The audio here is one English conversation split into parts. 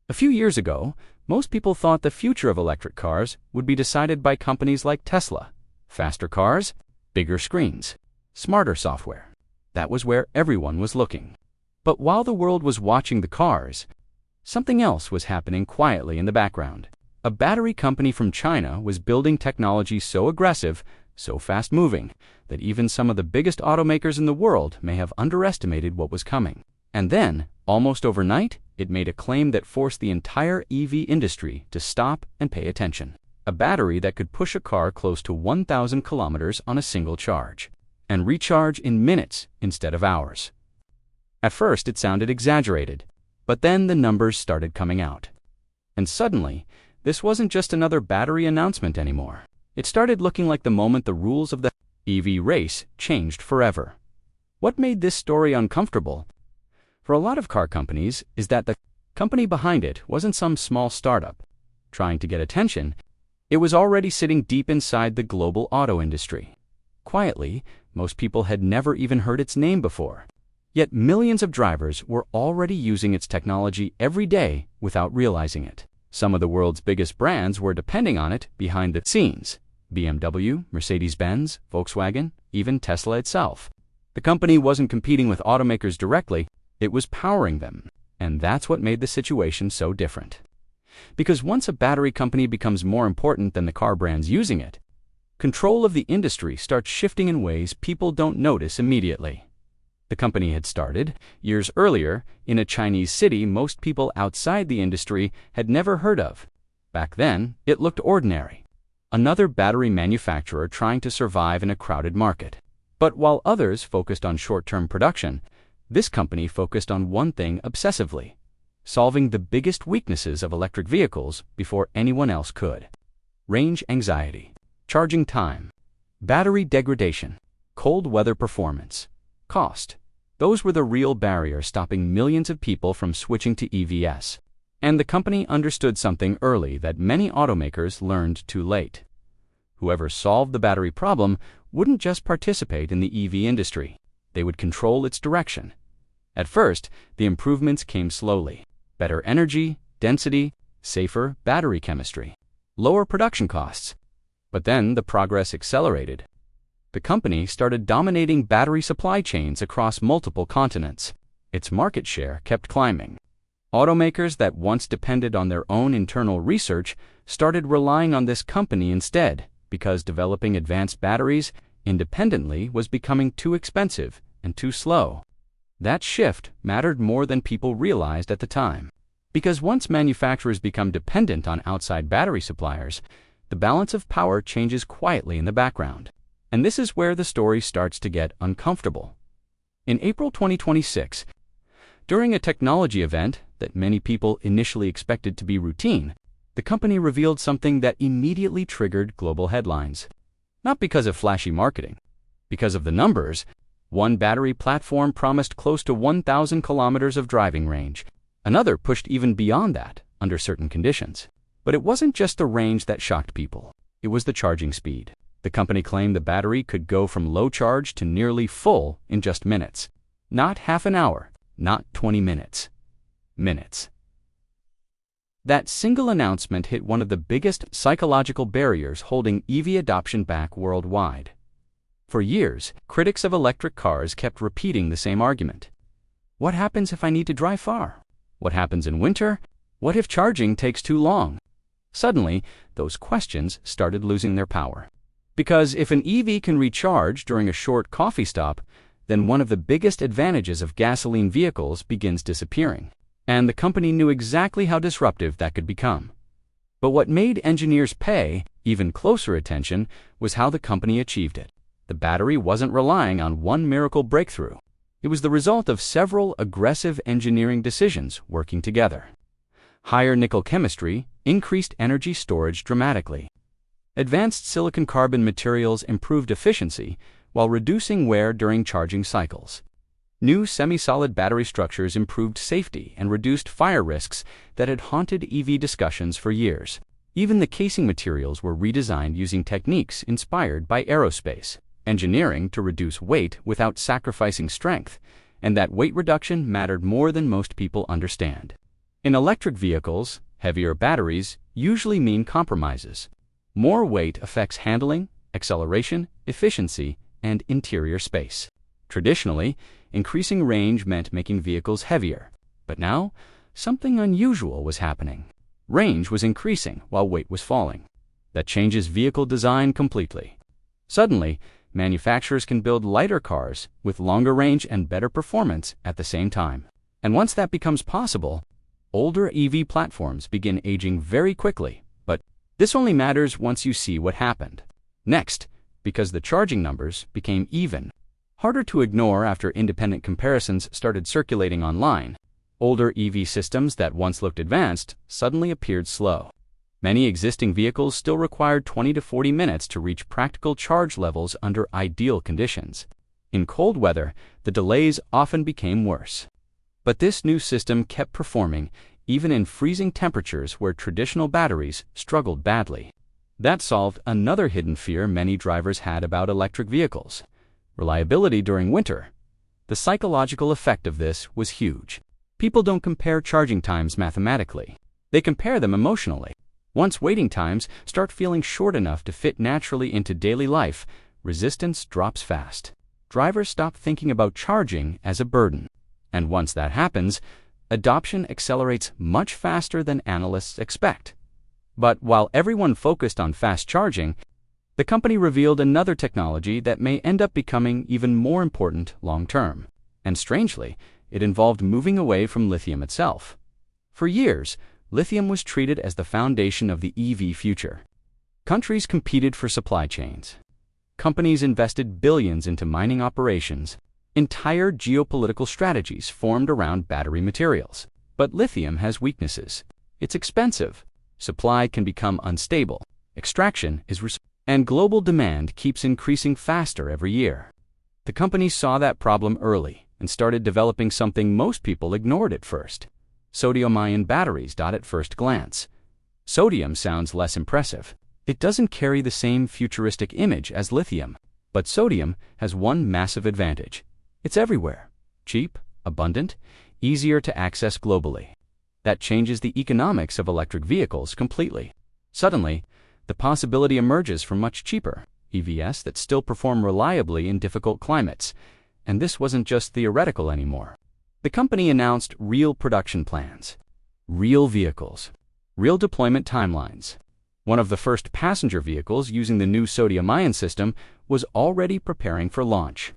A few years ago, most people thought the future of electric cars would be decided by companies like Tesla. Faster cars, bigger screens, smarter software. That was where everyone was looking. But while the world was watching the cars, something else was happening quietly in the background. A battery company from China was building technology so aggressive, so fast-moving, that even some of the biggest automakers in the world may have underestimated what was coming. And then, almost overnight, it made a claim that forced the entire EV industry to stop and pay attention. A battery that could push a car close to 1,000 kilometers on a single charge, and recharge in minutes instead of hours. At first, it sounded exaggerated, but then the numbers started coming out. And suddenly, this wasn't just another battery announcement anymore. It started looking like the moment the rules of the EV race changed forever. What made this story uncomfortable for a lot of car companies is that the company behind it wasn't some small startup trying to get attention. It was already sitting deep inside the global auto industry. Quietly, most people had never even heard its name before. Yet millions of drivers were already using its technology every day without realizing it. Some of the world's biggest brands were depending on it behind the scenes: BMW, Mercedes-Benz, Volkswagen, even Tesla itself. The company wasn't competing with automakers directly, it was powering them. And that's what made the situation so different. Because once a battery company becomes more important than the car brands using it, control of the industry starts shifting in ways people don't notice immediately. The company had started, years earlier, in a Chinese city most people outside the industry had never heard of. Back then, it looked ordinary. Another battery manufacturer trying to survive in a crowded market. But while others focused on short-term production, this company focused on one thing obsessively: solving the biggest weaknesses of electric vehicles before anyone else could. Range anxiety, charging time, battery degradation, cold weather performance, cost. Those were the real barriers stopping millions of people from switching to EVs. And the company understood something early that many automakers learned too late. Whoever solved the battery problem wouldn't just participate in the EV industry. They would control its direction. At first, the improvements came slowly. Better energy, density, safer battery chemistry, lower production costs. But then the progress accelerated. The company started dominating battery supply chains across multiple continents. Its market share kept climbing. Automakers that once depended on their own internal research started relying on this company instead, because developing advanced batteries independently was becoming too expensive and too slow. That shift mattered more than people realized at the time. Because once manufacturers become dependent on outside battery suppliers, the balance of power changes quietly in the background. And this is where the story starts to get uncomfortable. In April 2026, during a technology event that many people initially expected to be routine, the company revealed something that immediately triggered global headlines. Not because of flashy marketing, because of the numbers. One battery platform promised close to 1,000 kilometers of driving range. Another pushed even beyond that, under certain conditions. But it wasn't just the range that shocked people. It was the charging speed. The company claimed the battery could go from low charge to nearly full in just minutes. Not half an hour, not 20 minutes. Minutes. That single announcement hit one of the biggest psychological barriers holding EV adoption back worldwide. For years, critics of electric cars kept repeating the same argument. What happens if I need to drive far? What happens in winter? What if charging takes too long? Suddenly, those questions started losing their power. Because if an EV can recharge during a short coffee stop, then one of the biggest advantages of gasoline vehicles begins disappearing. And the company knew exactly how disruptive that could become. But what made engineers pay even closer attention was how the company achieved it. The battery wasn't relying on one miracle breakthrough. It was the result of several aggressive engineering decisions working together. Higher nickel chemistry increased energy storage dramatically. Advanced silicon-carbon materials improved efficiency while reducing wear during charging cycles. New semi-solid battery structures improved safety and reduced fire risks that had haunted EV discussions for years. Even the casing materials were redesigned using techniques inspired by aerospace engineering to reduce weight without sacrificing strength, and that weight reduction mattered more than most people understand. In electric vehicles, heavier batteries usually mean compromises. More weight affects handling, acceleration, efficiency, and interior space. Traditionally, increasing range meant making vehicles heavier, but now, something unusual was happening. Range was increasing while weight was falling. That changes vehicle design completely. Suddenly, manufacturers can build lighter cars with longer range and better performance at the same time. And once that becomes possible, older EV platforms begin aging very quickly. But this only matters once you see what happened. Next, because the charging numbers became even harder to ignore after independent comparisons started circulating online, older EV systems that once looked advanced suddenly appeared slow. Many existing vehicles still required 20 to 40 minutes to reach practical charge levels under ideal conditions. In cold weather, the delays often became worse. But this new system kept performing even in freezing temperatures where traditional batteries struggled badly. That solved another hidden fear many drivers had about electric vehicles: reliability during winter. The psychological effect of this was huge. People don't compare charging times mathematically. They compare them emotionally. Once waiting times start feeling short enough to fit naturally into daily life, resistance drops fast. Drivers stop thinking about charging as a burden. And once that happens, adoption accelerates much faster than analysts expect. But while everyone focused on fast charging, the company revealed another technology that may end up becoming even more important long-term. And strangely, it involved moving away from lithium itself. For years, lithium was treated as the foundation of the EV future. Countries competed for supply chains. Companies invested billions into mining operations. Entire geopolitical strategies formed around battery materials. But lithium has weaknesses. It's expensive. Supply can become unstable. Extraction is and global demand keeps increasing faster every year. The company saw that problem early and started developing something most people ignored at first: sodium-ion batteries. At first glance, sodium sounds less impressive. It doesn't carry the same futuristic image as lithium. But sodium has one massive advantage: it's everywhere. Cheap, abundant, easier to access globally. That changes the economics of electric vehicles completely. Suddenly, the possibility emerges for much cheaper EVs that still perform reliably in difficult climates. And this wasn't just theoretical anymore. The company announced real production plans, real vehicles, real deployment timelines. One of the first passenger vehicles using the new sodium-ion system was already preparing for launch.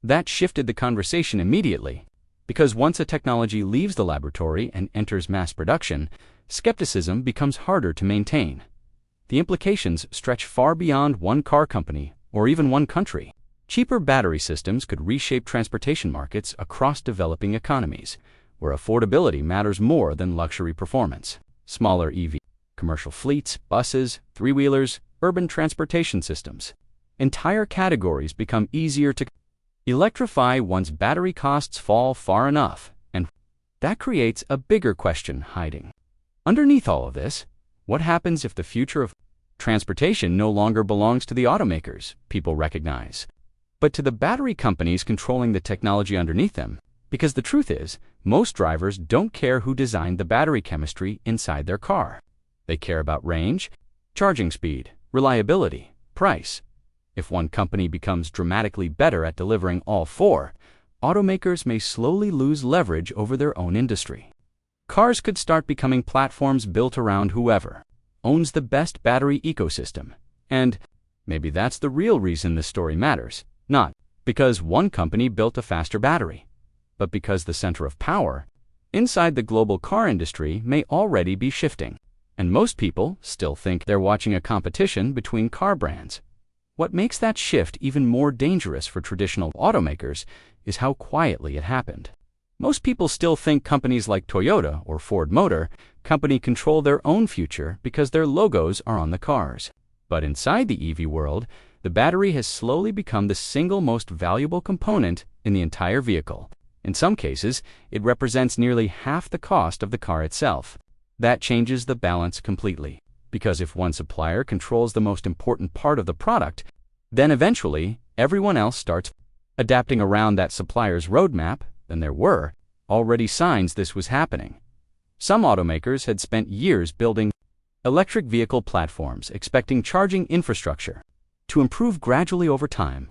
That shifted the conversation immediately, because once a technology leaves the laboratory and enters mass production, skepticism becomes harder to maintain. The implications stretch far beyond one car company or even one country. Cheaper battery systems could reshape transportation markets across developing economies, where affordability matters more than luxury performance. Smaller EV, commercial fleets, buses, three-wheelers, urban transportation systems. Entire categories become easier to electrify once battery costs fall far enough, and that creates a bigger question hiding underneath all of this. What happens if the future of transportation no longer belongs to the automakers people recognize, but to the battery companies controlling the technology underneath them? Because the truth is, most drivers don't care who designed the battery chemistry inside their car. They care about range, charging speed, reliability, price. If one company becomes dramatically better at delivering all four, automakers may slowly lose leverage over their own industry. Cars could start becoming platforms built around whoever owns the best battery ecosystem. And maybe that's the real reason this story matters. Not because one company built a faster battery, but because the center of power inside the global car industry may already be shifting. And most people still think they're watching a competition between car brands. What makes that shift even more dangerous for traditional automakers is how quietly it happened. Most people still think companies like Toyota or Ford Motor Company control their own future because their logos are on the cars. But inside the EV world, the battery has slowly become the single most valuable component in the entire vehicle. In some cases, it represents nearly half the cost of the car itself. That changes the balance completely, because if one supplier controls the most important part of the product, then eventually everyone else starts adapting around that supplier's roadmap. Then there were already signs this was happening. Some automakers had spent years building electric vehicle platforms, expecting charging infrastructure to improve gradually over time.